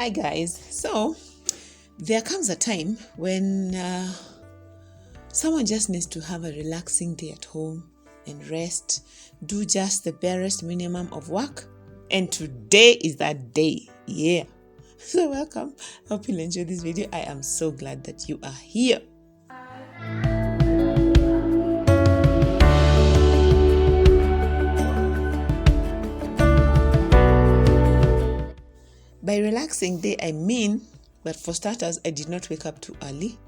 Hi guys, so there comes a time when someone just needs to have a relaxing day at home and rest, do just the barest minimum of work, and today is that day. Yeah, so welcome. I hope you'll enjoy this video. I am so glad that you are here. By relaxing day, I mean that for starters, I did not wake up too early,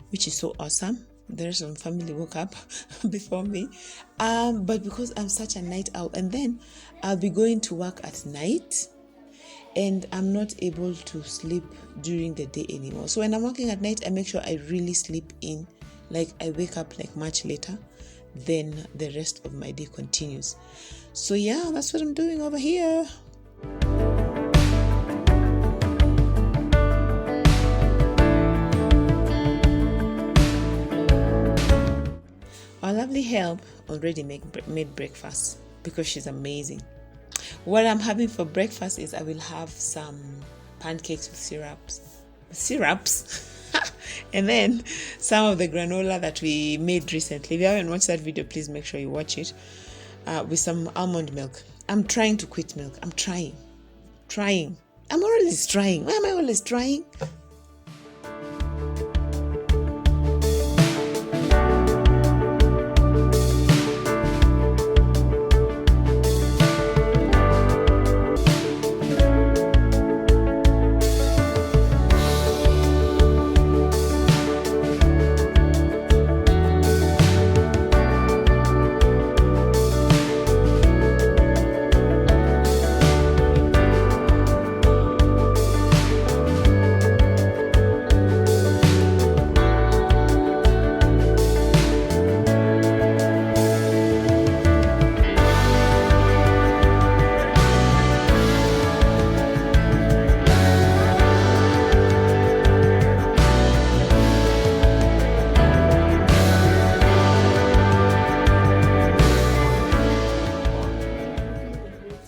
which is so awesome. The rest of my family woke up before me. But because I'm such a night owl, and then I'll be going to work at night, and I'm not able to sleep during the day anymore. So when I'm working at night, I make sure I really sleep in. Like I wake up like much later, then the rest of my day continues. So yeah, that's what I'm doing over here. Our lovely help already made breakfast because she's amazing. What I'm having for breakfast is I will have some pancakes with syrups, and then some of the granola that we made recently. If you haven't watched that video, please make sure you watch it, with some almond milk. I'm trying to quit milk. I'm trying. I'm always trying. Why am I always trying?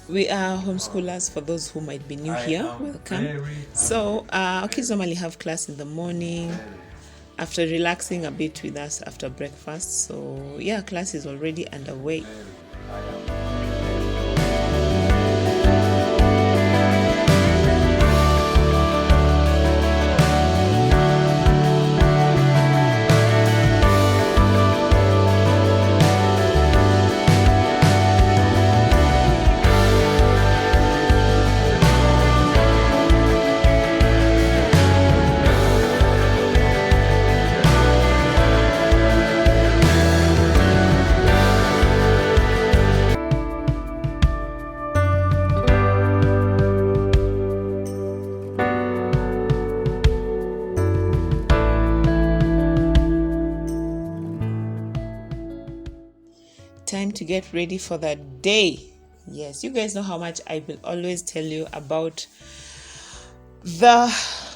We are homeschoolers. For those who might be new here, welcome. So our kids normally have class in the morning after relaxing a bit with us after breakfast. So yeah, class is already underway. Time to get ready for the day. Yes, you guys know how much I will always tell you about the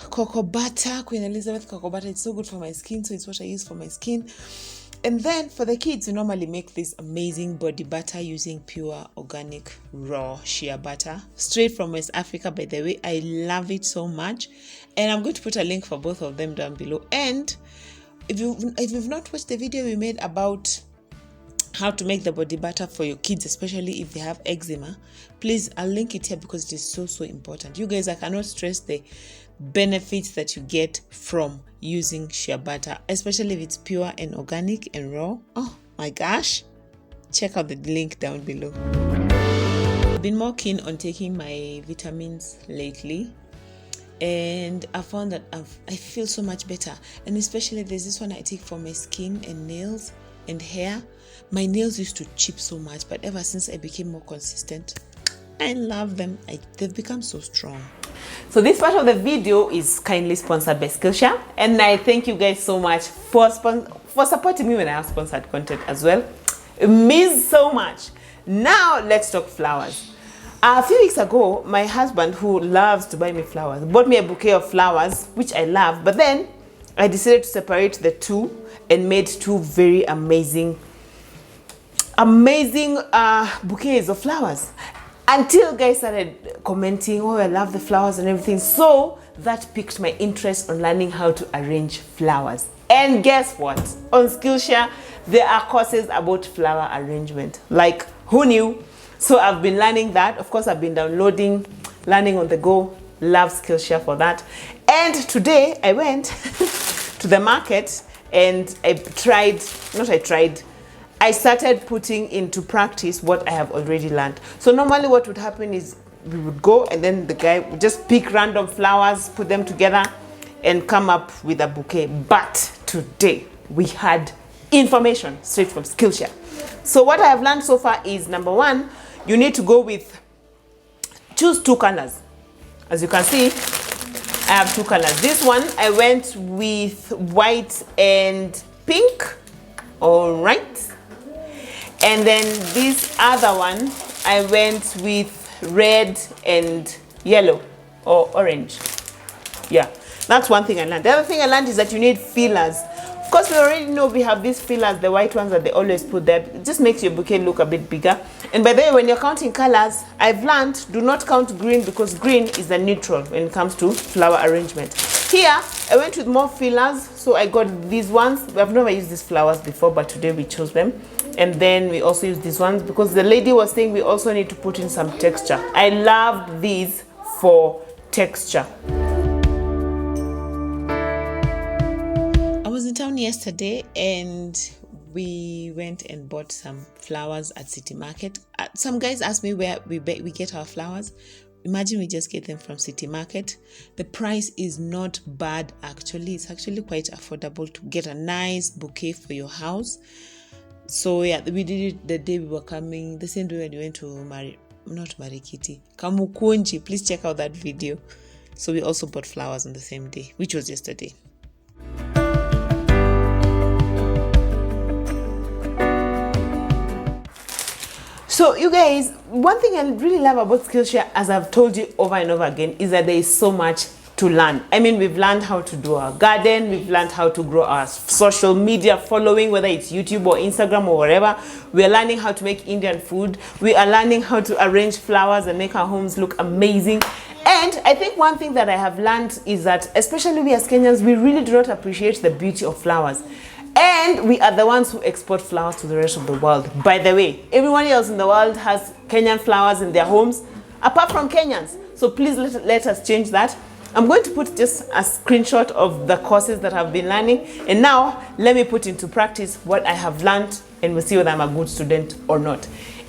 cocoa butter, Queen Elizabeth cocoa butter. It's so good for my skin, so it's what I use for my skin. And then for the kids, we normally make this amazing body butter using pure organic raw shea butter straight from West Africa. By the way, I love it so much, and I'm going to put a link for both of them down below. And if you've not watched the video we made about how to make the body butter for your kids, especially if they have eczema, please, I'll link it here because it is so important. You guys, I cannot stress the benefits that you get from using shea butter, especially if it's pure and organic and raw. Oh my gosh, check out the link down below. I've been more keen on taking my vitamins lately, and I found that I feel so much better. And especially there's this one I take for my skin and nails and hair. My nails used to chip so much, but ever since I became more consistent, I love them. They've become so strong. So this part of the video is kindly sponsored by Skillshare, and I thank you guys so much for supporting me when I have sponsored content as well. It means so much. Now let's talk flowers. A few weeks ago, my husband, who loves to buy me flowers, bought me a bouquet of flowers, which I love, but then I decided to separate the two and made two very amazing bouquets of flowers. until guys started commenting, oh, I love the flowers and everything. So that piqued my interest on learning how to arrange flowers. And guess what? On Skillshare, there are courses about flower arrangement. Like, who knew? So I've been learning that. Of course, I've been downloading, learning on the go. Love Skillshare for that. And today I went to the market and I started putting into practice what I have already learned. So normally what would happen is we would go and then the guy would just pick random flowers, put them together and come up with a bouquet. But today we had information straight from Skillshare. So what I have learned so far is, number one, you need to go with, choose 2 colors. As you can see, I have 2 colors. This one, I went with white and pink. All right. And then this other one, I went with red and yellow or orange. Yeah, that's one thing I learned. The other thing I learned is that you need fillers. Of course, we already know we have these fillers, the white ones that they always put there. It just makes your bouquet look a bit bigger. And by the way, when you're counting colors, I've learned, do not count green because green is the neutral when it comes to flower arrangement. Here, I went with more fillers, so I got these ones. I've never used these flowers before, but today we chose them. And then we also use these ones because the lady was saying we also need to put in some texture. I love these for texture. I was in town yesterday and we went and bought some flowers at City Market. Some guys asked me where we get our flowers. Imagine we just get them from City Market. The price is not bad actually. It's actually quite affordable to get a nice bouquet for your house. So yeah, we did it the day we were coming, the same day when we went to Kamukunji. Please check out that video. So we also bought flowers on the same day, which was yesterday. So you guys, one thing I really love about Skillshare, as I've told you over and over again, is that there is so much to learn. I mean, we've learned how to do our garden, we've learned how to grow our social media following, whether it's YouTube or Instagram or whatever. We are learning how to make Indian food. We are learning how to arrange flowers and make our homes look amazing. And I think one thing that I have learned is that, especially we as Kenyans, we really do not appreciate the beauty of flowers. And we are the ones who export flowers to the rest of the world. By the way, everyone else in the world has Kenyan flowers in their homes, apart from Kenyans. So please let us change that. I'm going to put just a screenshot of the courses that I've been learning. And now let me put into practice what I have learned and we'll see whether I'm a good student or not.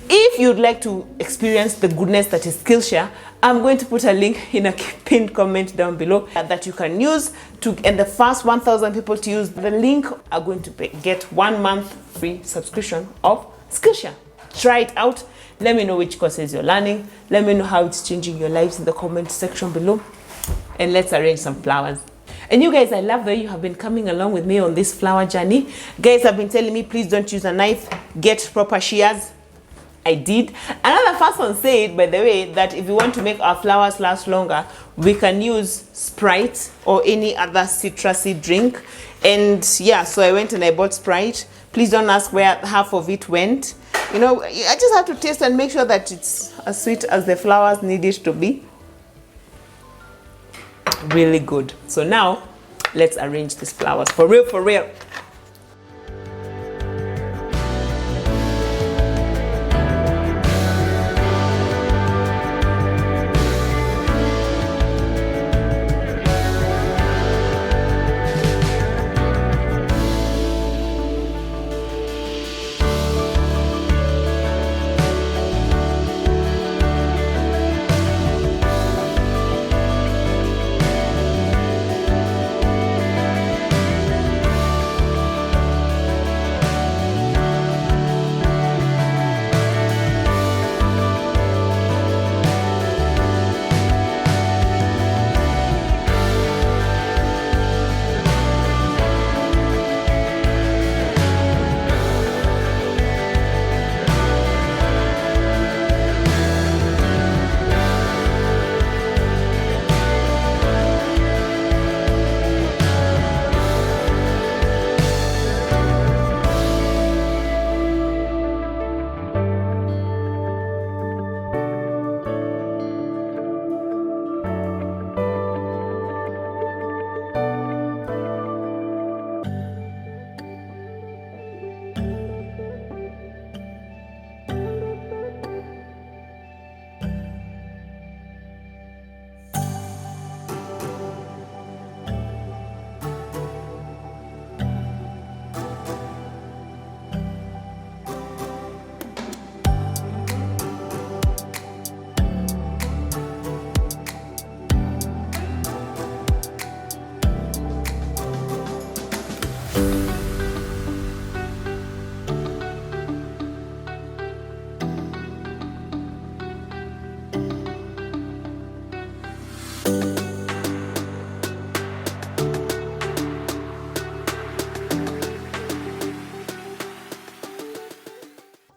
If you'd like to experience the goodness that is Skillshare, I'm going to put a link in a pinned comment down below that you can use to, and the first 1,000 people to use the link are going to get 1 month free subscription of Skillshare. Try it out. Let me know which courses you're learning. Let me know how it's changing your lives in the comment section below. And let's arrange some flowers. And you guys, I love that you have been coming along with me on this flower journey. Guys have been telling me, please don't use a knife, get proper shears. I did. Another person said, by the way, that if you want to make our flowers last longer, we can use Sprite or any other citrusy drink. And yeah, so I went and I bought Sprite. Please don't ask where half of it went. You know, I just have to taste and make sure that it's as sweet as the flowers need it to be. Really good. So now let's arrange these flowers for real, for real.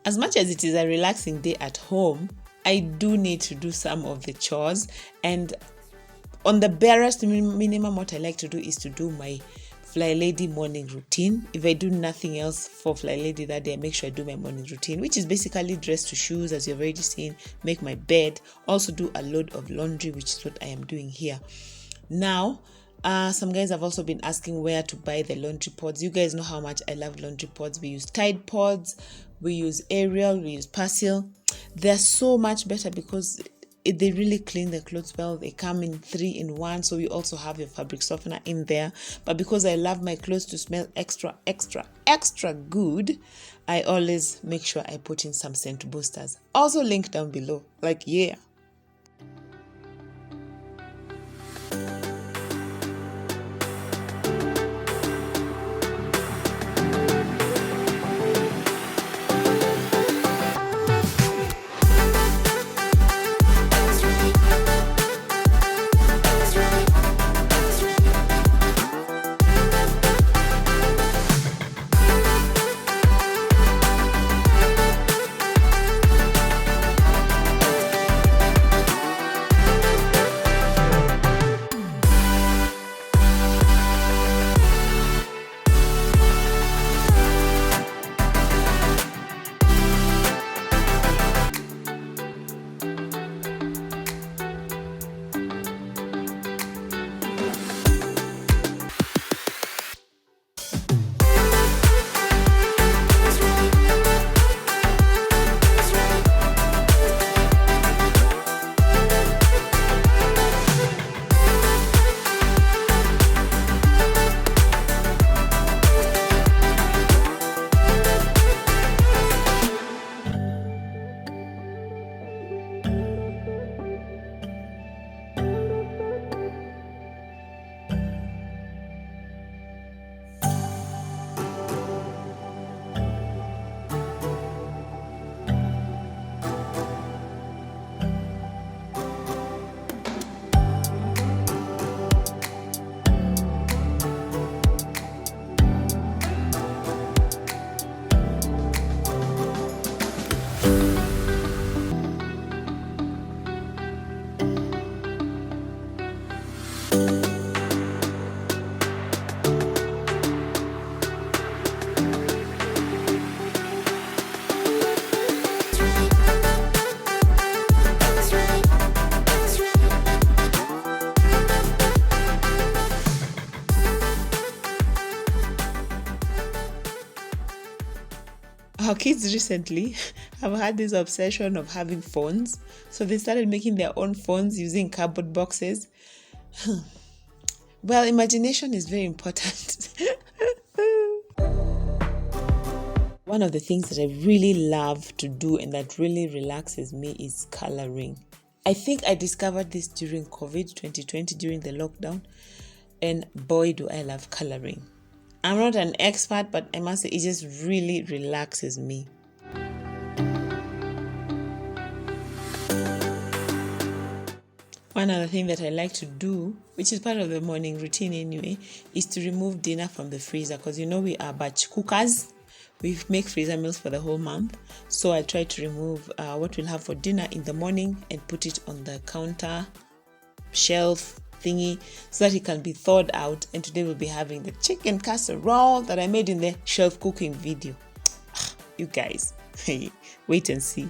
As much as it is a relaxing day at home, I do need to do some of the chores, and on the barest minimum, what I like to do is to do my Fly Lady morning routine. If I do nothing else for Fly Lady that day, I make sure I do my morning routine, which is basically dress to shoes, as you've already seen, make my bed, also do a load of laundry, which is what I am doing here. Now, some guys have also been asking where to buy the laundry pods. You guys know how much I love laundry pods. We use Tide pods, we use Ariel, we use Persil. They're so much better because they really clean the clothes well. They come in 3-in-1, so you also have your fabric softener in there. But because I love my clothes to smell extra good, I always make sure I put in some scent boosters. Also link down below. Yeah. Our kids recently have had this obsession of having phones. So they started making their own phones using cardboard boxes. Well, imagination is very important. One of the things that I really love to do and that really relaxes me is coloring. I think I discovered this during COVID 2020, during the lockdown. And boy, do I love coloring. I'm not an expert, but I must say it just really relaxes me. One other thing that I like to do, which is part of the morning routine anyway, is to remove dinner from the freezer, because we are batch cookers. We make freezer meals for the whole month. So I try to remove what we'll have for dinner in the morning and put it on the counter shelf thingy so that it can be thawed out. And today we'll be having the chicken casserole that I made in the shelf cooking video. You guys, wait and see.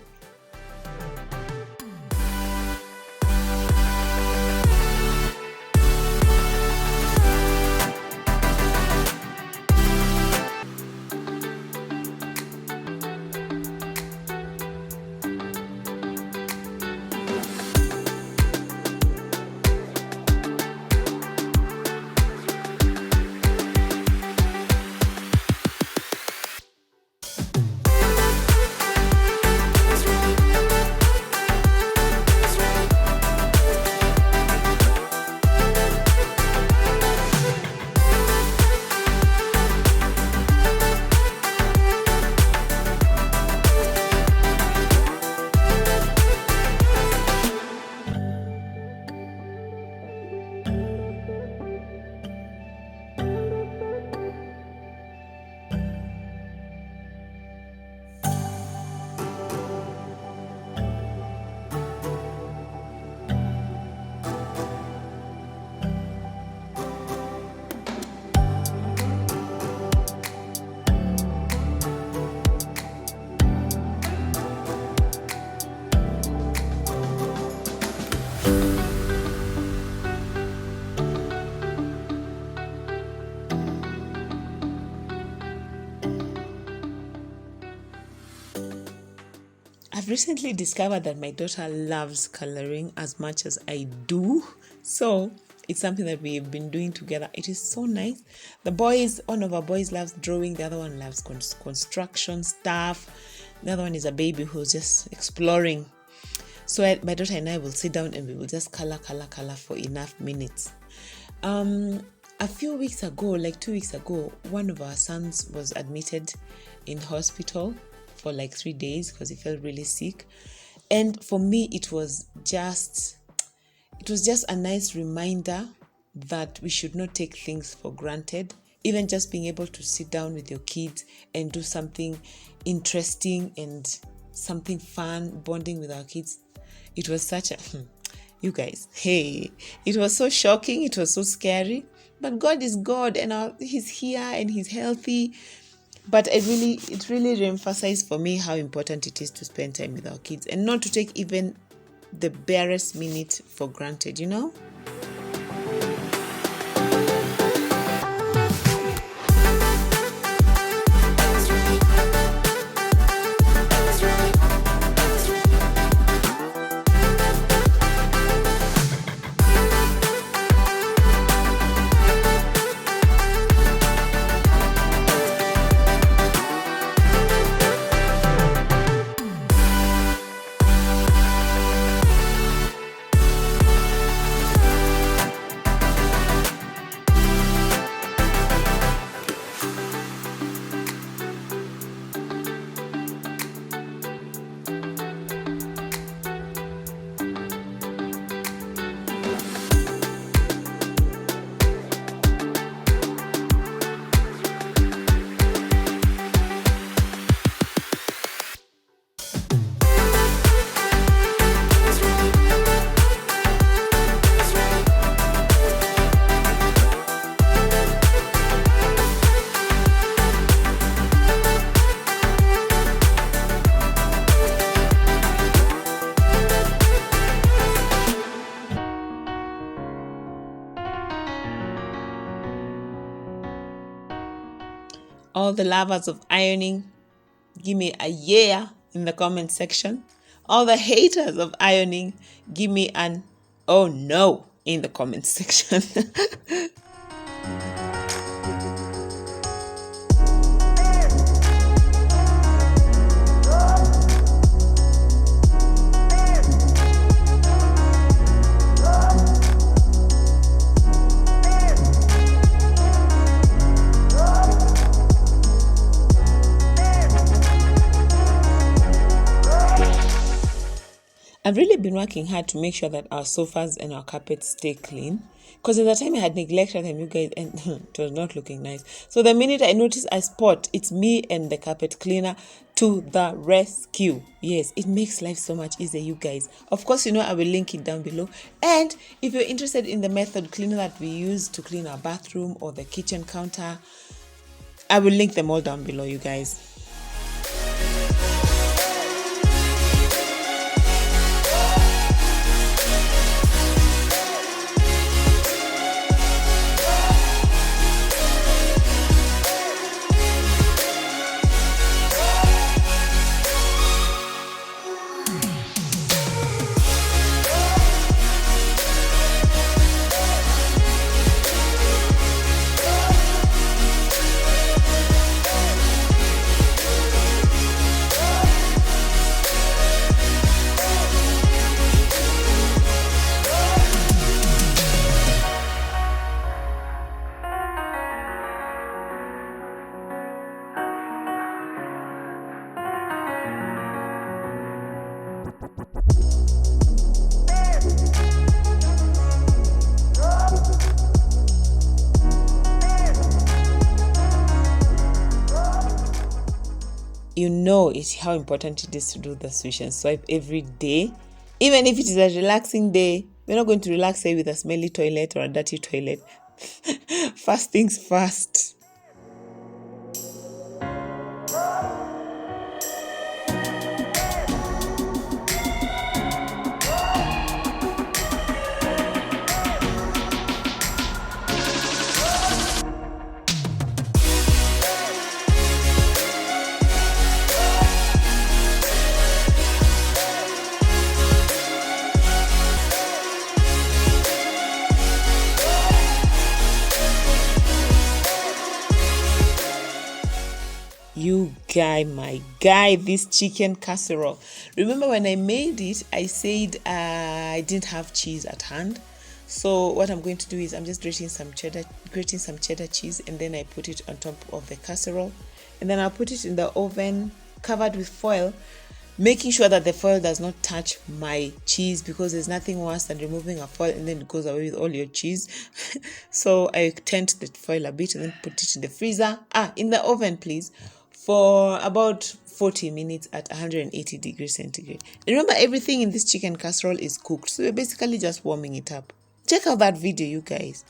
I've recently discovered that my daughter loves coloring as much as I do. So it's something that we've been doing together. It is so nice. One of our boys loves drawing. The other one loves construction stuff. The other one is a baby who's just exploring. So my daughter and I will sit down and we will just color for enough minutes. A few weeks ago, like 2 weeks ago, one of our sons was admitted in hospital for like 3 days because he felt really sick. And for me, it was just a nice reminder that we should not take things for granted. Even just being able to sit down with your kids and do something interesting and something fun, bonding with our kids. It was such a, you guys, hey, it was so shocking. It was so scary. But God is God and He's here and He's healthy. But it really re-emphasized for me how important it is to spend time with our kids and not to take even the barest minute for granted, you know? All the lovers of ironing, give me a yeah in the comment section. All the haters of ironing, give me an oh no in the comment section. I've really been working hard to make sure that our sofas and our carpets stay clean. Because at the time I had neglected them, you guys, and it was not looking nice. So the minute I noticed a spot, it's me and the carpet cleaner to the rescue. Yes, it makes life so much easier, you guys. Of course, I will link it down below. And if you're interested in the method cleaner that we use to clean our bathroom or the kitchen counter, I will link them all down below, you guys. You know how important it is to do the swish and swipe every day. Even if it is a relaxing day, we're not going to relax, say, with a smelly toilet or a dirty toilet. First things first. guy, this chicken casserole. Remember when I made it, I said I didn't have cheese at hand. So what I'm going to do is I'm just grating some cheddar cheese, and then I put it on top of the casserole, and then I'll put it in the oven covered with foil, making sure that the foil does not touch my cheese, because there's nothing worse than removing a foil and then it goes away with all your cheese. So I tent the foil a bit and then put it in the freezer, in the oven please, for about 40 minutes at 180 degrees centigrade. Remember, everything in this chicken casserole is cooked, so we're basically just warming it up. Check out that video, you guys.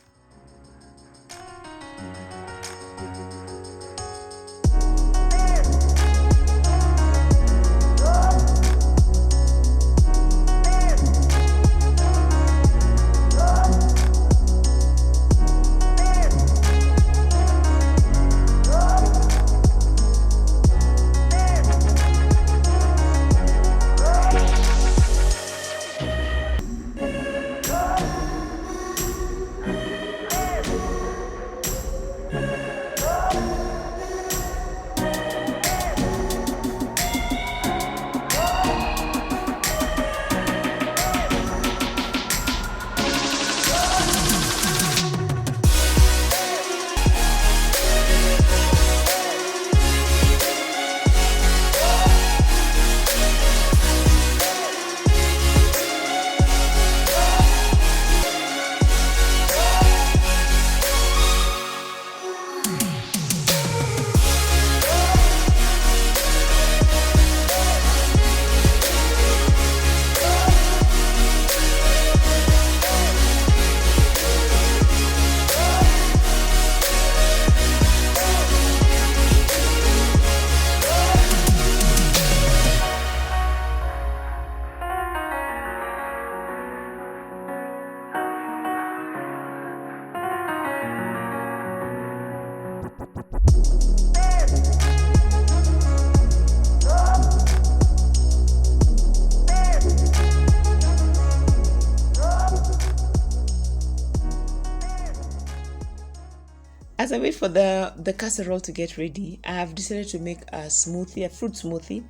As I wait for the casserole to get ready, I have decided to make a fruit smoothie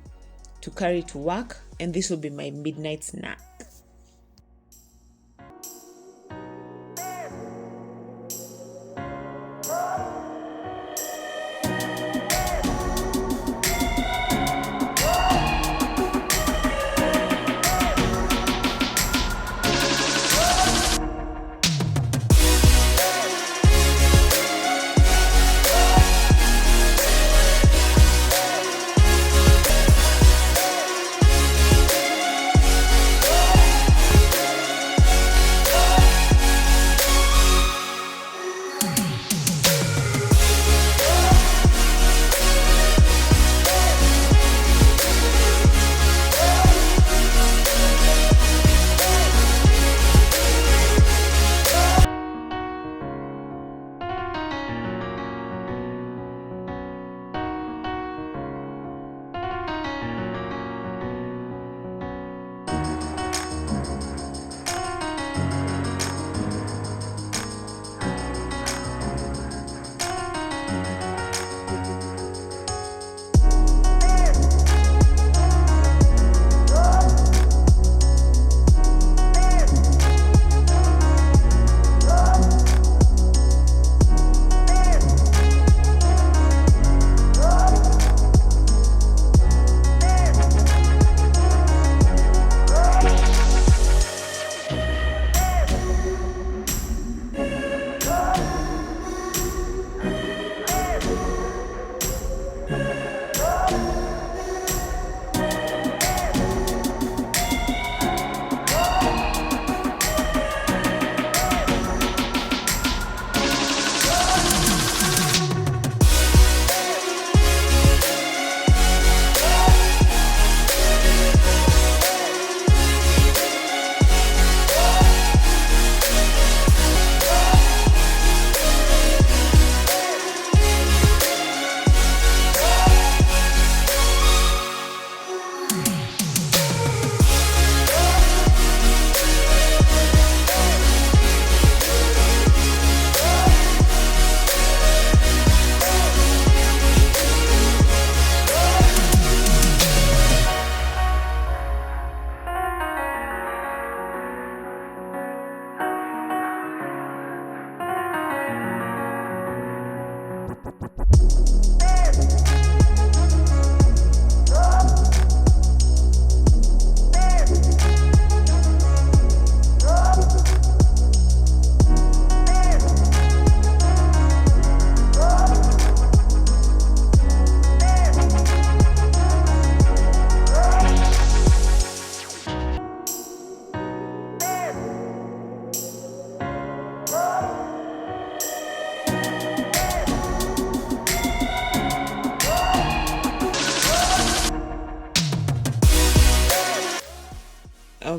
to carry to work, and this will be my midnight snack.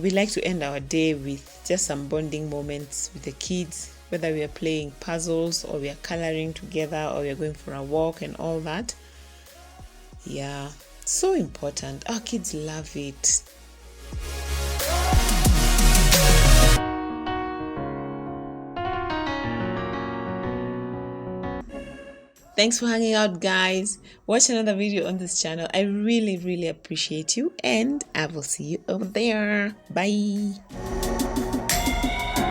We like to end our day with just some bonding moments with the kids, whether we are playing puzzles or we are coloring together or we are going for a walk and all that. Yeah, so important. Our kids love it. Thanks for hanging out, guys. Watch another video on this channel. I really appreciate you, and I will see you over there. Bye.